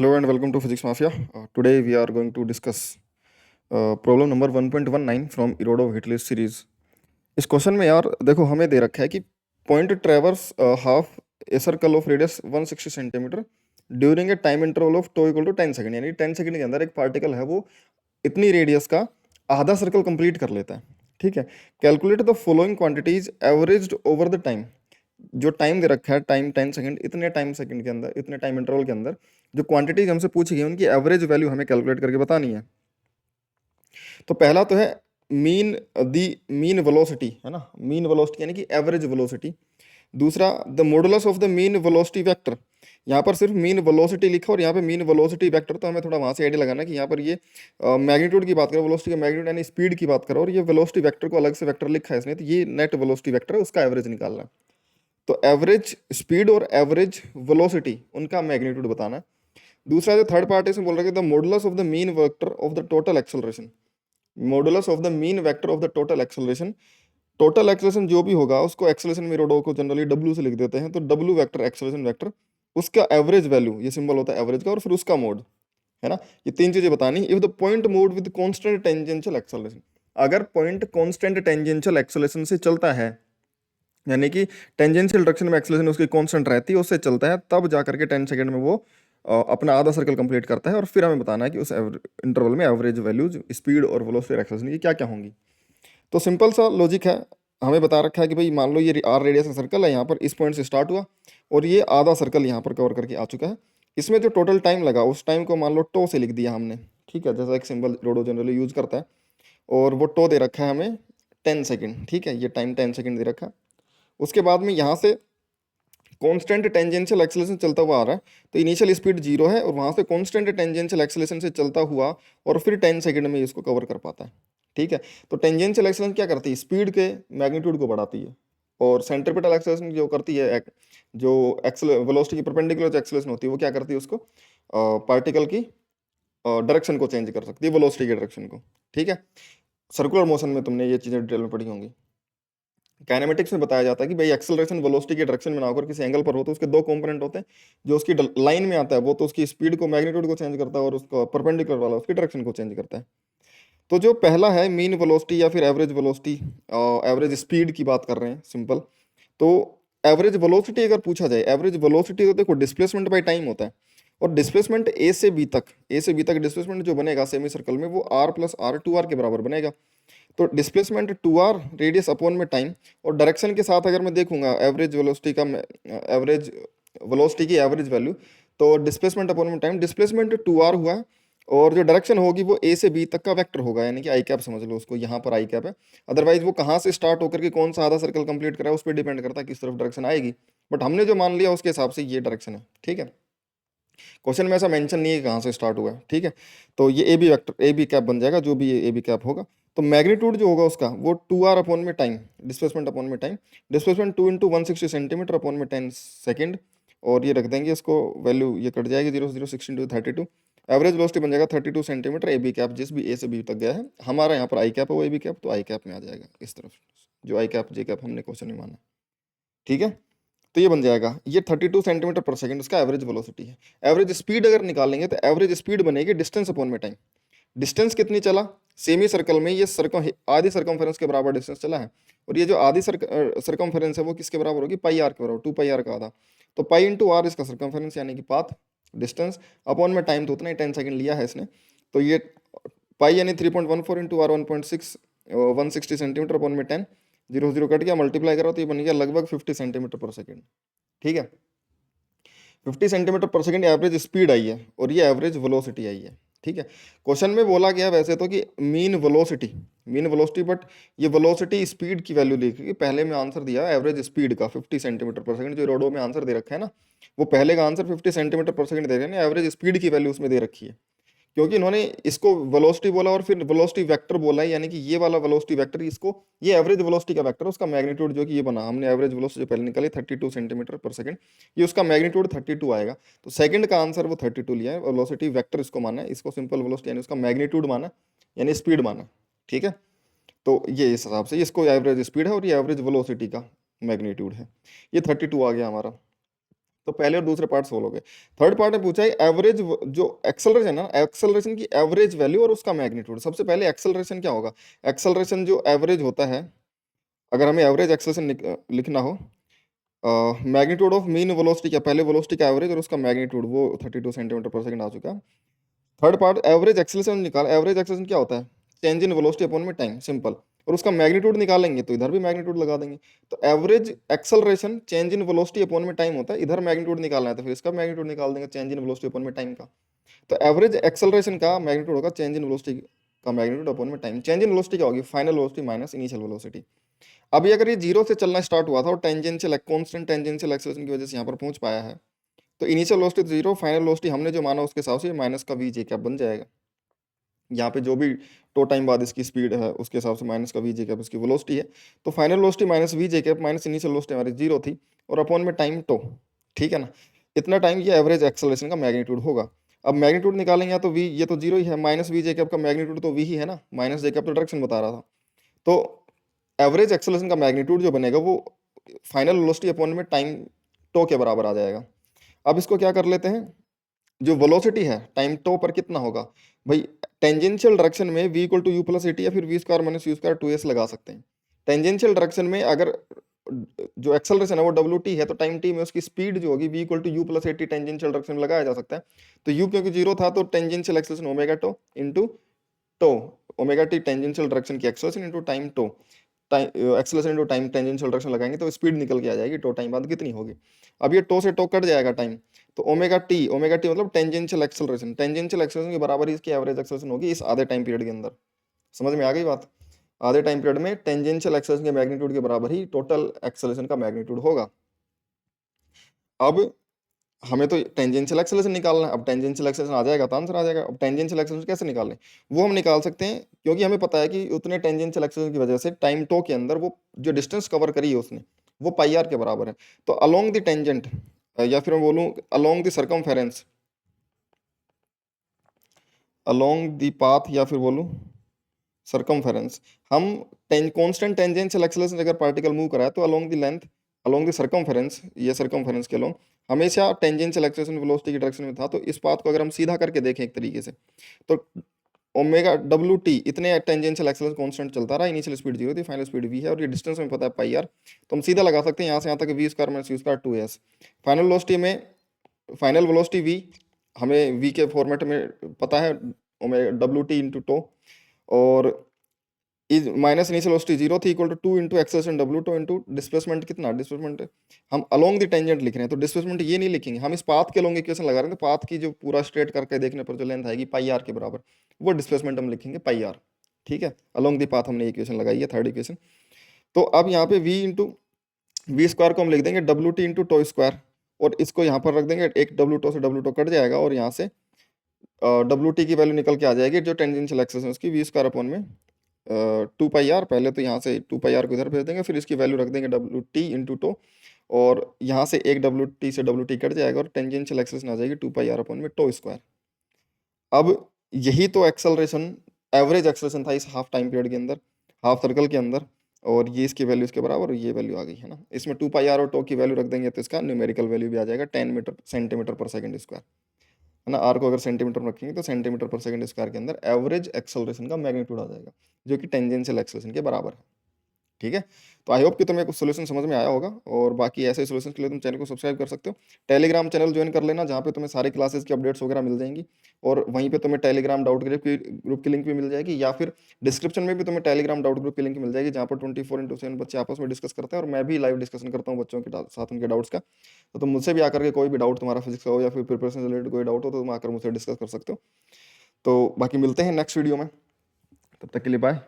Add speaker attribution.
Speaker 1: Hello and welcome to Physics Mafia. Today we are going to discuss problem number 1.19 from Erodo Hitlist series. इस question में यार देखो हमें दे रखा है कि point traverse half a circle of radius 160 centimetre during a time interval of tau equal to 10 second, यानी 10 सेकंड के अंदर एक पार्टिकल है वो इतनी रेडियस का आधा सर्कल कंप्लीट कर लेता है। ठीक है, calculate the following quantities averaged over the time. जो टाइम दे रखा है टाइम 10 सेकंड, इतने टाइम सेकंड के अंदर, इतने टाइम इंटरवल के अंदर जो क्वांटिटीज हमसे पूछी गई उनकी एवरेज वैल्यू हमें कैलकुलेट करके बतानी है। तो पहला तो है मीन वेलोसिटी, है ना, मीन वेलोसिटी यानी कि एवरेज वेलोसिटी। दूसरा the modulus of the mean velocity vector. यहाँ पर सिर्फ मीन वेलोसिटी लिखा और यहाँ पे मीन वेलोसिटी वेक्टर, तो हमें थोड़ा वहाँ से आइडिया लगाना कि यहाँ पर ये मैग्नीट्यूड की बात करें, वेलोसिटी का मैग्नीट्यूड यानी स्पीड की बात करो, और ये वेलोसिटी वेक्टर को अलग से वेक्टर लिखा है इसने, तो ये नेट वेलोसिटी वेक्टर है, उसका एवरेज निकालना है। तो एवरेज स्पीड और एवरेज वेलोसिटी उनका मैग्नीट्यूड बताना है। दूसरा जो थर्ड पार्ट है इसमें बोल रहा है the modulus of the mean vector of the total acceleration. Modulus of the mean vector of the total acceleration, total acceleration जो भी होगा उसको एक्सेलरेशन में रोडो को जनरली डब्ल्यू से लिख देते हैं, तो डब्ल्यू वेक्टर एक्सेलरेशन वेक्टर, उसका एवरेज वैल्यू, ये सिंबल होता है एवरेज का, और फिर उसका मोड, है ना। ये तीन चीजें बतानी। If the point move with constant tangential acceleration, अगर पॉइंट कांस्टेंट टेंजेंशियल एक्सेलरेशन से चलता है, यानी कि टेंजेंशियल डायरेक्शन में एक्सेलरेशन उसकी कांस्टेंट रहती है, उससे चलता है, तब जा करके 10 सेकंड में वो अपना आधा सर्कल कंप्लीट करता है। और फिर हमें बताना है कि उस इंटरवल में एवरेज वैल्यूज स्पीड और वेलोसिटी और एक्सेलरेशन की क्या क्या होंगी। तो सिंपल सा लॉजिक है, हमें बता रखा है कि भाई मान लो ये आर रेडियस का सर्कल है, यहाँ पर इस पॉइंट से स्टार्ट हुआ और ये आधा सर्कल यहाँ पर कवर करके आ चुका है। इसमें जो टोटल टाइम लगा उस टाइम को मान लो टो से लिख दिया हमने, ठीक है, जैसा एक सिंबल रोडो जनरली यूज करता है, और वो टो दे रखा है हमें 10 सेकंड। ठीक है, ये टाइम 10 सेकंड दे रखा है। उसके बाद में यहाँ से कांस्टेंट टेंजेंशियल एक्सेलरेशन चलता हुआ आ रहा है, तो इनिशियल स्पीड 0 है और वहाँ से कांस्टेंट टेंजेंशियल एक्सेलरेशन से चलता हुआ और फिर 10 सेकंड में इसको कवर कर पाता है। ठीक है, तो टेंजेंशियल एक्सेलरेशन क्या करती है, स्पीड के मैग्नीट्यूड को बढ़ाती है, और सेंट्रीपिटल एक्सेलरेशन जो करती है, जो एक्सेल वेलोसिटी की परपेंडिकुलर जो एक्सेलरेशन होती है वो क्या करती है, उसको पार्टिकल की डायरेक्शन को चेंज कर सकती है, वेलोसिटी की डायरेक्शन को। ठीक है, सर्कुलर मोशन में तुमने ये चीज़ें डिटेल में पढ़ी होंगी। काइनेमेटिक्स में बताया जाता है कि भाई एक्सेलरेशन वेलोसिटी के डायरेक्शन में ना होकर किसी एंगल पर हो तो उसके दो कंपोनेंट होते हैं। जो उसकी लाइन में आता है वो तो उसकी स्पीड को, मैग्नीट्यूड को चेंज करता है, और उसको परपेंडिकुलर वाला उसकी डायरेक्शन को चेंज करता है। तो जो पहला है मीन वेलोसिटी या फिर एवरेज वेलोसिटी, एवरेज स्पीड की बात कर रहे हैं सिंपल। तो एवरेज वेलोसिटी अगर पूछा जाए, एवरेज वेलोसिटी तो देखो डिस्प्लेसमेंट बाय टाइम होता है, और डिस्प्लेसमेंट ए से बी तक, ए से बी तक डिस्प्लेसमेंट जो बनेगा सेमी सर्कल में वो R plus R two R के बराबर बनेगा। तो displacement two R radius upon में टाइम, और डायरेक्शन के साथ अगर मैं देखूंगा एवरेज वेलोसिटी का, एवरेज वेलोसिटी की एवरेज वैल्यू, तो डिस्प्लेसमेंट अपॉन में टाइम, डिस्प्लेसमेंट टू आर हुआ है, और जो डायरेक्शन होगी वो ए से बी तक का वेक्टर होगा, यानी कि आई कैप समझ लो उसको, यहाँ पर आई कैप है। अदरवाइज वो कहाँ से स्टार्ट होकर के कौन सा आधा सर्कल कंप्लीट करा है उस पर डिपेंड करता है किस तरफ डायरेक्शन आएगी, बट हमने जो मान लिया उसके हिसाब से ये डायरेक्शन है। ठीक है, क्वेश्चन में ऐसा मेंशन नहीं है कहाँ से स्टार्ट हुआ है। ठीक है, तो ये A B vector, A B cap बन जाएगा, जो भी ए बी कैप होगा। तो मैग्नीट्यूड जो होगा उसका वो 2r अपॉन में टाइम, डिस्प्लेसमेंट अपॉन में time, displacement 2 into 160 centimetre upon में 10 सेकेंड, और ये रख देंगे इसको वैल्यू, ये कट जाएगी 0 से 0, 6 इंटू 32। एवरेज वेलोसिटी बन जाएगा 32 सेंटीमीटर। ए बी कैप जिस भी ए से बी तक गया है, हमारा यहाँ पर आई कैप है वो ए बी कैप, तो आई कैप में आ जाएगा इस तरफ, जो आई कैप जे कैप हमने क्वेश्चन में माना। ठीक है, तो ये बन जाएगा, ये 32 सेंटीमीटर पर सेकंड उसका एवरेज वेलोसिटी है। एवरेज स्पीड अगर निकालेंगे तो एवरेज स्पीड बनेगी डिस्टेंस अपॉन में टाइम। डिस्टेंस कितनी चला, सेमी सर्कल में ये आधी सर्कमफेरेंस के बराबर डिस्टेंस चला है, और ये जो आधी सर्कमफेरेंस है वो किसके बराबर होगी, पाई आर के बराबर, 2 पाई आर का आधा। तो पाई इंटू आर इसका सर्कमफेरेंस यानी कि पाथ डिस्टेंस, अपॉन में टाइम तो उतना ही 10 सेकंड लिया है इसने। तो ये पाई यानी 3.14 इंटू आर 1.6, 160 सेंटीमीटर अपॉन में 10, 0 0 कट गया, मल्टीप्लाई करो तो ये बन गया लगभग 50 सेंटीमीटर पर सेकंड। ठीक है, 50 सेंटीमीटर पर सेकंड एवरेज स्पीड आई है, और ये एवरेज वेलोसिटी आई है। ठीक है, क्वेश्चन में बोला गया वैसे तो कि मीन वेलोसिटी, बट ये वेलोसिटी स्पीड की वैल्यू लिखी, पहले में आंसर दिया एवरेज स्पीड का 50 सेंटीमीटर पर सेकंड, जो रोडो में आंसर दे रखा है ना, वो पहले का आंसर 50 सेंटीमीटर पर सेकंड दे रहे हैं, एवरेज स्पीड की वैल्यू उसमें दे रखी है, क्योंकि इन्होंने इसको वेलोसिटी बोला और फिर वेलोसिटी वेक्टर बोला है, यानी कि ये वाला वेलोसिटी वेक्टर, इसको ये एवरेज वेलोसिटी का वेक्टर, उसका मैग्नीट्यूड जो कि ये बना, हमने एवरेज वेलोसिटी जो पहले निकाली 32 सेंटीमीटर पर सेकंड, ये उसका मैग्नीट्यूड 32 आएगा। तो सेकंड का आंसर वो 32 लिया है, वेलोसिटी वेक्टर इसको माना है, इसको सिंपल वेलोसिटी यानी उसका मैग्नीट्यूड माना, यानी स्पीड माना। ठीक है, तो ये इस हिसाब से इसको एवरेज स्पीड है और ये एवरेज वेलोसिटी का मैग्नीट्यूड है, ये 32 आ गया हमारा। तो पहले और दूसरे पार्ट सोल्व हो गए। थर्ड पार्ट में पूछा है एवरेज जो एक्सेलरेशन है ना, एक्सेलरेशन की एवरेज वैल्यू और उसका मैग्नीट्यूड। सबसे पहले एक्सेलरेशन क्या होगा, एक्सेलरेशन जो एवरेज होता है, अगर हमें एवरेज एक्सेलरेशन लिखना हो, मैग्नीट्यूड ऑफ मीन वेलोसिटी, क्या पहले वेलोसिटी का एवरेज और उसका मैग्नीट्यूड, वो 32 सेंटीमीटर पर सेकंड आ चुका है। थर्ड पार्ट एवरेज एक्सेलरेशन निकाल, एवरेज एक्सेलरेशन क्या होता है, चेंज इन वेलोसिटी अपॉन में टाइम, सिंपल। और उसका मैग्नीट्यूड निकालेंगे तो इधर भी मैग्नीट्यूड लगा देंगे। तो average acceleration change in velocity upon में टाइम होता है, इधर मैग्नीट्यूड निकालना है तो फिर इसका मैग्नीट्यूड निकाल देंगे, चेंज इन वेलोसिटी अपॉन में टाइम का। तो एवरेज एक्सेलरेशन का मैग्नीट्यूड होगा चेंज इन वेलोसिटी का मैग्नीट्यूड अपॉन में टाइम। चेंज इन वेलोसिटी क्या होगी, final velocity minus initial velocity. अभी अगर ये जीरो से चलना स्टार्ट हुआ था और टेंजेंशियल कांस्टेंट टेंजेंशियल एक्सेलरेशन की वजह से यहाँ पर पहुंच पाया है, तो initial velocity zero, final velocity हमने जो माना उसके हिसाब से माइनस का वी जे कैप बन जाएगा। यहाँ पे जो भी टो टाइम बाद इसकी स्पीड है उसके हिसाब से माइनस का वी जे कैप इसकी वेलोसिटी है। तो final velocity minus V J cap minus initial velocity हमारी जीरो थी और अपॉन में टाइम टो, ठीक है ना। इतना टाइम ये एवरेज एक्सेलरेशन का मैग्नीट्यूड होगा। अब मैग्नीट्यूड निकालेंगे तो वी, ये तो जीरो ही है, माइनस वी जे कैप का मैग्नीट्यूड तो वी ही है ना, माइनस जे कैप तो डायरेक्शन बता रहा था। तो एवरेज एक्सेलरेशन का मैग्नीट्यूड जो बनेगा वो फाइनल वेलोसिटी अपॉन में टाइम टो के बराबर आ जाएगा। अब इसको क्या कर लेते हैं, जो वेलोसिटी है टाइम टो पर कितना होगा भाई, टेंजेंशियल डायरेक्शन में v equal to u plus a t या फिर v square minus u square 2s लगा सकते हैं। टेंजेंशियल डायरेक्शन में अगर जो एक्सेलरेशन है वो डब्ल्यू टी है तो टाइम टी में उसकी स्पीड जो होगी v equal to u plus a t tangential direction में लगाया जा सकता है। तो u क्योंकि जीरो था तो tangential acceleration omega tau into tau, omega t tangential direction की acceleration into time tau, acceleration into time tangential direction लगाएंगे तो स्पीड निकल के आ जाएगी, टो टाइम बाद कितनी होगी। अब ये टो से टो कट जाएगा टाइम, तो ओमेगा टी मतलब टेंजेंशियल एक्सेलरेशन, टेंजेंशियल एक्सेलरेशन के बराबर ही इसकी एवरेज एक्सेलरेशन होगी इस आधे टाइम पीरियड के अंदर। समझ में आ गई बात, आधे टाइम पीरियड में टेंजेंशियल एक्सेलरेशन के मैग्नीट्यूड के बराबर ही टोटल एक्सेलरेशन का मैग्नीट्यूड होगा। अब हमें तो टेंजेंशियल एक्सेलरेशन निकालना है, अब टेंजेंशियल एक्सेलरेशन आ जाएगा तो आंसर आ जाएगा। अब टेंजेंशियल एक्सेलरेशन कैसे निकालें, वो हम निकाल सकते हैं, क्योंकि हमें पता है कि उतने टेंजेंशियल एक्सेलरेशन की वजह से टाइम टो के अंदर वो जो डिस्टेंस कवर करी है उसने वो पाई आर के बराबर है। तो अलोंग द टेंजेंट, या फिर मैं बोलूँ along the circumference, along the path, या फिर बोलूँ सर्कमफेरेंस, हम कांस्टेंट टेंजेंशियल एक्सेलरेशन अगर पार्टिकल मूव करा है तो along the length, along the circumference, ये सर्कमफेरेंस के अलोंग हमेशा टेंजेंशियल एक्सेलरेशन वेलोसिटी की डायरेक्शन में था। तो इस पाथ को अगर हम सीधा करके देखें एक तरीके से, तो ओमेगा डब्ल्यू टी इतने टेंजेंशियल एक्सेलरेशन कांस्टेंट चलता रहा, इनिशियल स्पीड जीरो थी, फाइनल स्पीड वी है और ये डिस्टेंस में पता है पाई आर, तो हम सीधा लगा सकते हैं यहाँ से यहाँ तक v square minus u square 2s। Final velocity में, फाइनल वेलोसिटी वी हमें वी के फॉर्मेट में पता है, ओमेगा डब्ल्यू टी इंटू टो, और is minus initial velocity zero थी equal to two into acceleration डब्ल्यू टू इंटू डिस्प्लेसमेंट, कितना डिस्प्लेसमेंट हम अलोंग द टेंजेंट लिख रहे हैं तो डिस्प्लेसमेंट ये नहीं लिखेंगे, हम इस पाथ के अलोंग इक्वेशन लगा रहे हैं, तो पाथ की जो पूरा स्ट्रेट करके देखने पर जो लेंथ आएगी पाई आर के बराबर, वो डिस्प्लेसमेंट हम लिखेंगे पाई आर, ठीक है। अलोंग द पाथ हमने इक्वेशन लगाई है, थर्ड इक्वेशन। तो अब यहाँ पे v इंटू वी स्क्वायर को हम लिख देंगे W T into tau square, और इसको यहाँ पर रख देंगे, एक डब्ल्यू टो से डब्ल्यू टो कट जाएगा और यहाँ से डब्ल्यू टी की वैल्यू निकल के आ जाएगी जो टेंजेंशियल एक्सेस है उसकी, वी स्क्वायर अपॉन में टू पाई आर, पहले तो यहाँ से टू पाई आर को इधर भेज देंगे, फिर इसकी वैल्यू रख देंगे डब्ल्यू टी इंटू टो, और यहाँ से एक डब्ल्यू टी से डब्ल्यू टी कट जाएगा और टेंजेंशियल एक्सेस आ जाएगी टू पाई आर अपॉन में टो स्क्वायर। अब यही तो एक्सेलरेशन, एवरेज एक्सेलरेशन था इस हाफ टाइम पीरियड के अंदर, हाफ सर्कल के अंदर, और ये इसकी वैल्यू इसके बराबर और ये वैल्यू आ गई है ना। इसमें टू पाई आर और टो की वैल्यू रख देंगे तो इसका न्यूमेरिकल वैल्यू भी आ जाएगा 10 मीटर सेंटीमीटर पर सेकंड स्क्वायर, है ना। आर को अगर सेंटीमीटर में रखेंगे तो सेंटीमीटर पर सेकंड स्क्वायर के अंदर एवरेज एक्सेलरेशन का मैग्नीट्यूड आ जाएगा जो कि टेंजेंशियल एक्सेलरेशन के बराबर है, ठीक है। तो आई होप कि तुम्हें कुछ सोल्यूशन समझ में आया होगा, और बाकी ऐसे सोल्यूशन के लिए तुम चैनल को सब्सक्राइब कर सकते हो। टेलीग्राम चैनल ज्वाइन कर लेना जहाँ पे तुम्हें सारी क्लासेस की अपडेट्स वगैरह मिल जाएंगी, और वहीं पे तुम्हें टेलीग्राम डाउट ग्रुप की लिंक भी मिल जाएगी, या फिर डिस्क्रिप्शन में भी तुम्हें टेलीग्राम डाउट ग्रुप की लिंक मिल जाएगी जहाँ पर 24/7 बच्चे आपस में डिस्कस करते हैं, और मैं भी लाइव डिस्कशन करता हूँ बच्चों के साथ उनके डाउट्स का। तो तुम मुझसे भी आकर के कोई भी डाउट तुम्हारा फिजिक्स का हो या फिर प्रिपरेशन रिलेटेड कोई डाउट हो तो तुम आकर मुझसे डिस्कस कर सकते हो। तो बाकी मिलते हैं नेक्स्ट वीडियो में, तब तक के लिए बाय।